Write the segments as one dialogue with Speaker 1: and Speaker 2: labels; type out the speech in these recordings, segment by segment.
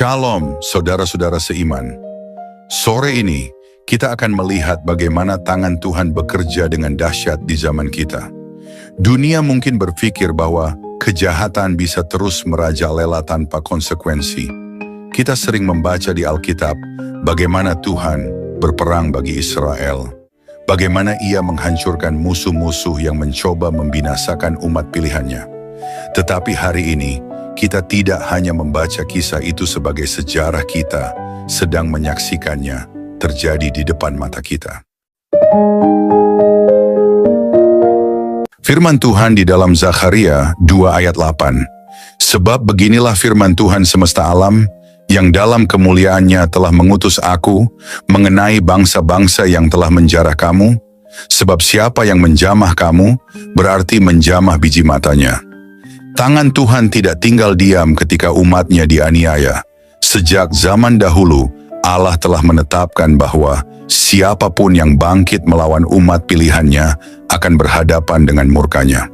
Speaker 1: Shalom, saudara-saudara seiman. Sore ini, kita akan melihat bagaimana tangan Tuhan bekerja dengan dahsyat di zaman kita. Dunia mungkin berpikir bahwa kejahatan bisa terus merajalela tanpa konsekuensi. Kita sering membaca di Alkitab bagaimana Tuhan berperang bagi Israel. Bagaimana ia menghancurkan musuh-musuh yang mencoba membinasakan umat pilihannya. Tetapi hari ini, kita tidak hanya membaca kisah itu sebagai sejarah, kita sedang menyaksikannya terjadi di depan mata kita. Firman Tuhan di dalam Zakharia 2 ayat 8. Sebab beginilah firman Tuhan semesta alam, yang dalam kemuliaannya telah mengutus aku mengenai bangsa-bangsa yang telah menjarah kamu, sebab siapa yang menjamah kamu, berarti menjamah biji matanya. Tangan Tuhan tidak tinggal diam ketika umatnya dianiaya. Sejak zaman dahulu, Allah telah menetapkan bahwa siapapun yang bangkit melawan umat pilihannya akan berhadapan dengan murkanya.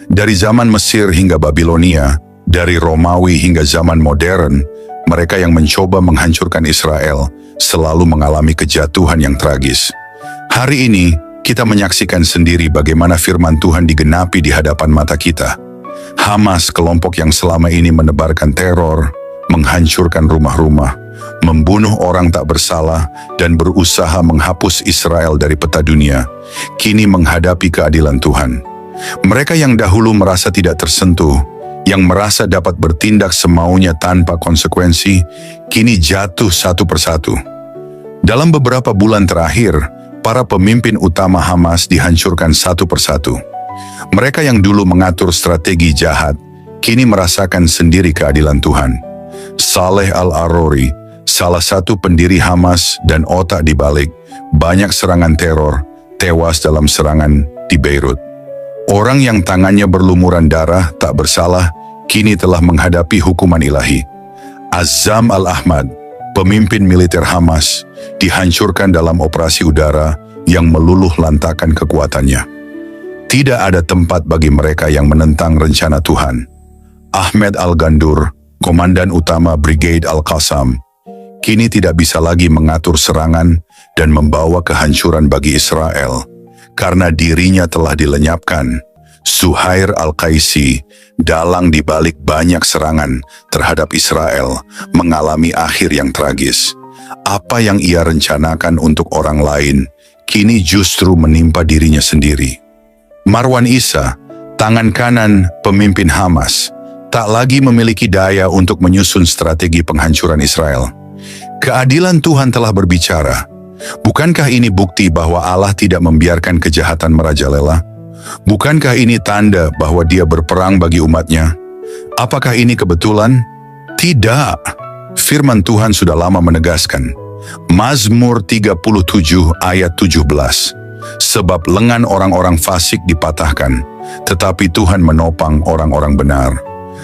Speaker 1: Dari zaman Mesir hingga Babilonia, dari Romawi hingga zaman modern, mereka yang mencoba menghancurkan Israel selalu mengalami kejatuhan yang tragis. Hari ini, kita menyaksikan sendiri bagaimana firman Tuhan digenapi di hadapan mata kita. Hamas, kelompok yang selama ini menebarkan teror, menghancurkan rumah-rumah, membunuh orang tak bersalah, dan berusaha menghapus Israel dari peta dunia, kini menghadapi keadilan Tuhan. Mereka yang dahulu merasa tidak tersentuh, yang merasa dapat bertindak semaunya tanpa konsekuensi, kini jatuh satu persatu. Dalam beberapa bulan terakhir, para pemimpin utama Hamas dihancurkan satu persatu. Mereka yang dulu mengatur strategi jahat, kini merasakan sendiri keadilan Tuhan. Saleh Al-Arori, salah satu pendiri Hamas dan otak di balik banyak serangan teror, tewas dalam serangan di Beirut. Orang yang tangannya berlumuran darah tak bersalah, kini telah menghadapi hukuman ilahi. Azzam Al-Ahmad, pemimpin militer Hamas, dihancurkan dalam operasi udara yang meluluh lantakan kekuatannya. Tidak ada tempat bagi mereka yang menentang rencana Tuhan. Ahmed Al-Gandur, komandan utama Brigade Al-Qassam, kini tidak bisa lagi mengatur serangan dan membawa kehancuran bagi Israel, karena dirinya telah dilenyapkan. Suhair Al-Qaisi, dalang di balik banyak serangan terhadap Israel, mengalami akhir yang tragis. Apa yang ia rencanakan untuk orang lain, kini justru menimpa dirinya sendiri. Marwan Isa, tangan kanan pemimpin Hamas, tak lagi memiliki daya untuk menyusun strategi penghancuran Israel. Keadilan Tuhan telah berbicara. Bukankah ini bukti bahwa Allah tidak membiarkan kejahatan merajalela? Bukankah ini tanda bahwa Dia berperang bagi umatnya? Apakah ini kebetulan? Tidak. Firman Tuhan sudah lama menegaskan. Mazmur 37 ayat 17. Sebab lengan orang-orang fasik dipatahkan, tetapi Tuhan menopang orang-orang benar.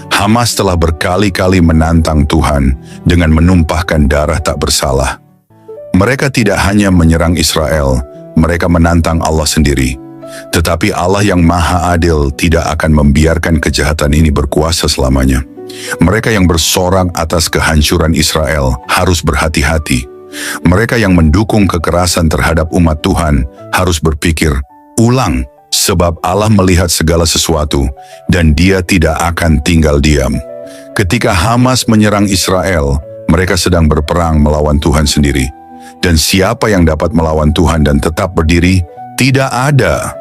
Speaker 1: Hamas telah berkali-kali menantang Tuhan dengan menumpahkan darah tak bersalah. Mereka tidak hanya menyerang Israel, mereka menantang Allah sendiri. Tetapi Allah yang Maha Adil tidak akan membiarkan kejahatan ini berkuasa selamanya. Mereka yang bersorak atas kehancuran Israel harus berhati-hati. Mereka yang mendukung kekerasan terhadap umat Tuhan harus berpikir ulang, sebab Allah melihat segala sesuatu dan Dia tidak akan tinggal diam. Ketika Hamas menyerang Israel, mereka sedang berperang melawan Tuhan sendiri. Dan siapa yang dapat melawan Tuhan dan tetap berdiri? Tidak ada.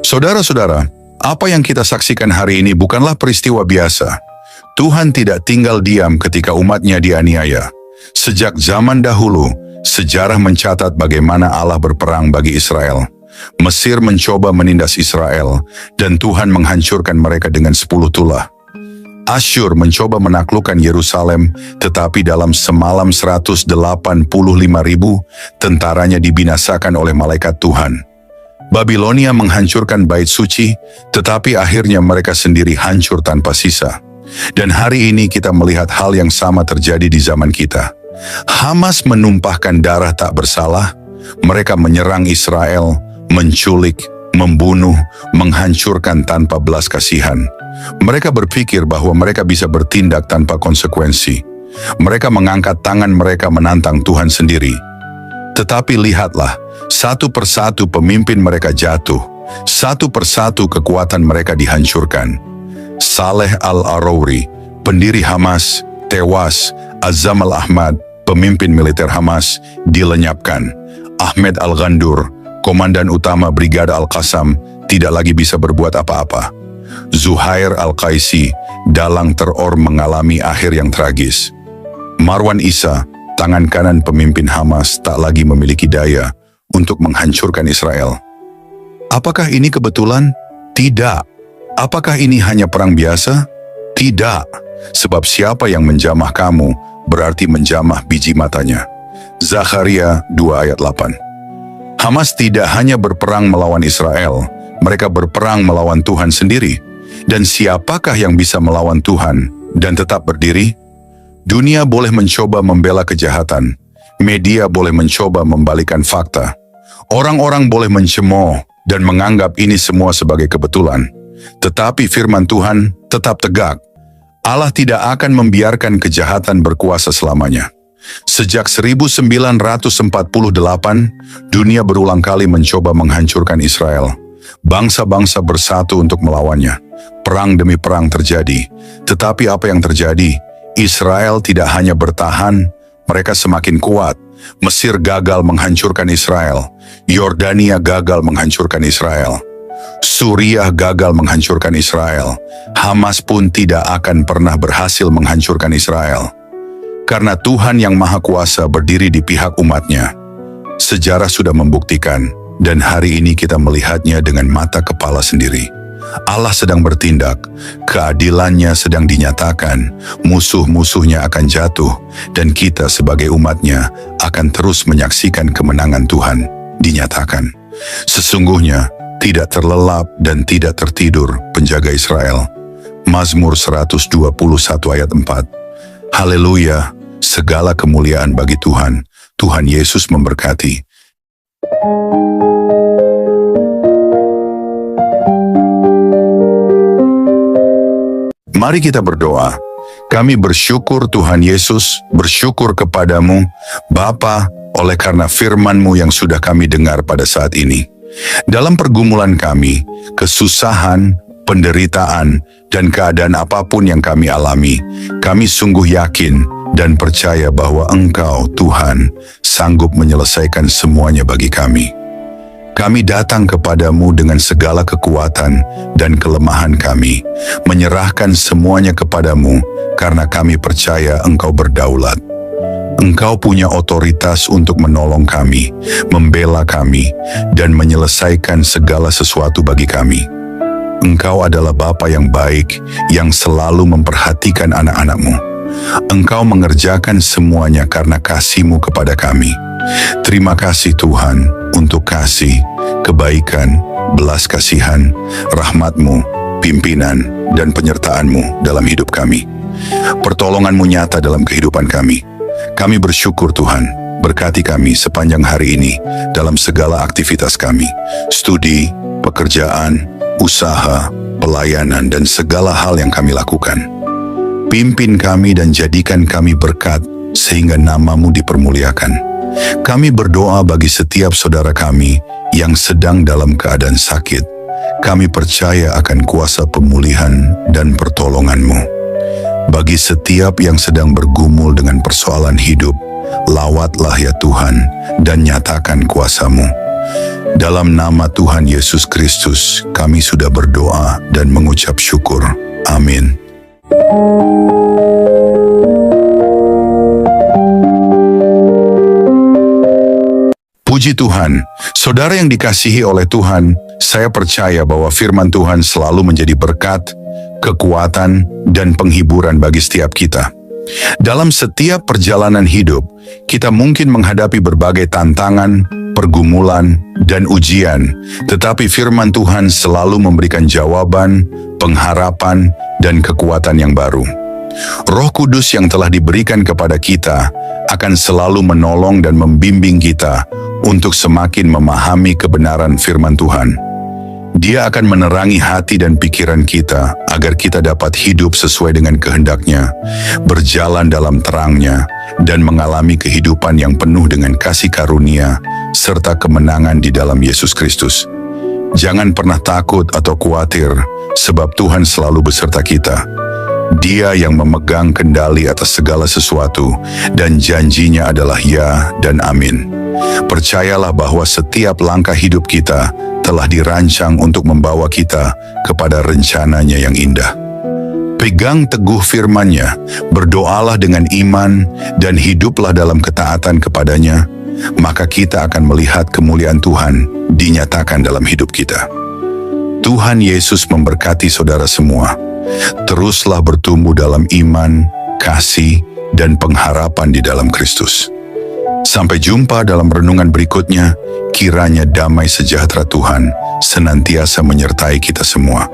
Speaker 1: Saudara-saudara, apa yang kita saksikan hari ini bukanlah peristiwa biasa. Tuhan tidak tinggal diam ketika umatnya dianiaya. Sejak zaman dahulu, sejarah mencatat bagaimana Allah berperang bagi Israel. Mesir mencoba menindas Israel, dan Tuhan menghancurkan mereka dengan 10 tulah. Asyur mencoba menaklukkan Yerusalem, tetapi dalam semalam 185.000 tentaranya dibinasakan oleh malaikat Tuhan. Babilonia menghancurkan bait suci, tetapi akhirnya mereka sendiri hancur tanpa sisa. Dan hari ini kita melihat hal yang sama terjadi di zaman kita. Hamas menumpahkan darah tak bersalah, mereka menyerang Israel, menculik, membunuh, menghancurkan tanpa belas kasihan. Mereka berpikir bahwa mereka bisa bertindak tanpa konsekuensi. Mereka mengangkat tangan mereka menantang Tuhan sendiri. Tetapi lihatlah, satu persatu pemimpin mereka jatuh, satu persatu kekuatan mereka dihancurkan. Saleh al-Arouri, pendiri Hamas, tewas. Azam al-Ahmad, pemimpin militer Hamas, dilenyapkan. Ahmed al-Ghandur, komandan utama Brigade Al-Qassam, tidak lagi bisa berbuat apa-apa. Zuhair al-Qaisi, dalang teror, mengalami akhir yang tragis. Marwan Issa, tangan kanan pemimpin Hamas, tak lagi memiliki daya untuk menghancurkan Israel. Apakah ini kebetulan? Tidak. Apakah ini hanya perang biasa? Tidak. Sebab siapa yang menjamah kamu, berarti menjamah biji matanya. Zakharia 2 ayat 8. Hamas tidak hanya berperang melawan Israel, mereka berperang melawan Tuhan sendiri. Dan siapakah yang bisa melawan Tuhan dan tetap berdiri? Dunia boleh mencoba membela kejahatan, media boleh mencoba membalikan fakta, orang-orang boleh mencemooh dan menganggap ini semua sebagai kebetulan. Tetapi firman Tuhan tetap tegak. Allah tidak akan membiarkan kejahatan berkuasa selamanya. Sejak 1948, dunia berulang kali mencoba menghancurkan Israel. Bangsa-bangsa bersatu untuk melawannya. Perang demi perang terjadi. Tetapi apa yang terjadi? Israel tidak hanya bertahan, mereka semakin kuat. Mesir gagal menghancurkan Israel. Yordania gagal menghancurkan Israel. Suriah gagal menghancurkan Israel. Hamas pun tidak akan pernah berhasil menghancurkan Israel. Karena Tuhan yang Maha Kuasa berdiri di pihak umatnya. Sejarah sudah membuktikan, dan hari ini kita melihatnya dengan mata kepala sendiri. Allah sedang bertindak, keadilannya sedang dinyatakan, musuh-musuhnya akan jatuh, dan kita sebagai umatnya akan terus menyaksikan kemenangan Tuhan dinyatakan. Sesungguhnya, tidak terlelap dan tidak tertidur penjaga Israel. Mazmur 121 ayat 4. Haleluya, segala kemuliaan bagi Tuhan. Tuhan Yesus memberkati. Mari kita berdoa. Kami bersyukur Tuhan Yesus, bersyukur kepadamu, Bapa, oleh karena firman-Mu yang sudah kami dengar pada saat ini. Dalam pergumulan kami, kesusahan, penderitaan, dan keadaan apapun yang kami alami, kami sungguh yakin dan percaya bahwa Engkau, Tuhan, sanggup menyelesaikan semuanya bagi kami. Kami datang kepadamu dengan segala kekuatan dan kelemahan kami, menyerahkan semuanya kepadamu karena kami percaya Engkau berdaulat. Engkau punya otoritas untuk menolong kami, membela kami, dan menyelesaikan segala sesuatu bagi kami. Engkau adalah Bapa yang baik, yang selalu memperhatikan anak-anak-Mu. Engkau mengerjakan semuanya karena kasih-Mu kepada kami. Terima kasih Tuhan untuk kasih, kebaikan, belas kasihan, rahmat-Mu, pimpinan, dan penyertaan-Mu dalam hidup kami. Pertolongan-Mu nyata dalam kehidupan kami. Kami bersyukur Tuhan, berkati kami sepanjang hari ini dalam segala aktivitas kami, studi, pekerjaan, usaha, pelayanan, dan segala hal yang kami lakukan. Pimpin kami dan jadikan kami berkat sehingga nama-Mu dipermuliakan. Kami berdoa bagi setiap saudara kami yang sedang dalam keadaan sakit. Kami percaya akan kuasa pemulihan dan pertolongan-Mu. Bagi setiap yang sedang bergumul dengan persoalan hidup, lawatlah ya Tuhan dan nyatakan kuasa-Mu. Dalam nama Tuhan Yesus Kristus, kami sudah berdoa dan mengucap syukur. Amin. Puji Tuhan, saudara yang dikasihi oleh Tuhan, saya percaya bahwa firman Tuhan selalu menjadi berkat, kekuatan, dan penghiburan bagi setiap kita. Dalam setiap perjalanan hidup, kita mungkin menghadapi berbagai tantangan, pergumulan, dan ujian, tetapi firman Tuhan selalu memberikan jawaban, pengharapan, dan kekuatan yang baru. Roh Kudus yang telah diberikan kepada kita akan selalu menolong dan membimbing kita untuk semakin memahami kebenaran firman Tuhan. Dia akan menerangi hati dan pikiran kita agar kita dapat hidup sesuai dengan kehendak-Nya, berjalan dalam terang-Nya, dan mengalami kehidupan yang penuh dengan kasih karunia serta kemenangan di dalam Yesus Kristus. Jangan pernah takut atau khawatir, sebab Tuhan selalu beserta kita. Dia yang memegang kendali atas segala sesuatu, dan janjinya adalah ya dan amin. Percayalah bahwa setiap langkah hidup kita telah dirancang untuk membawa kita kepada rencananya yang indah. Pegang teguh firman-Nya, berdoalah dengan iman, dan hiduplah dalam ketaatan kepadanya, maka kita akan melihat kemuliaan Tuhan dinyatakan dalam hidup kita. Tuhan Yesus memberkati saudara semua. Teruslah bertumbuh dalam iman, kasih, dan pengharapan di dalam Kristus. Sampai jumpa dalam renungan berikutnya. Kiranya damai sejahtera Tuhan senantiasa menyertai kita semua.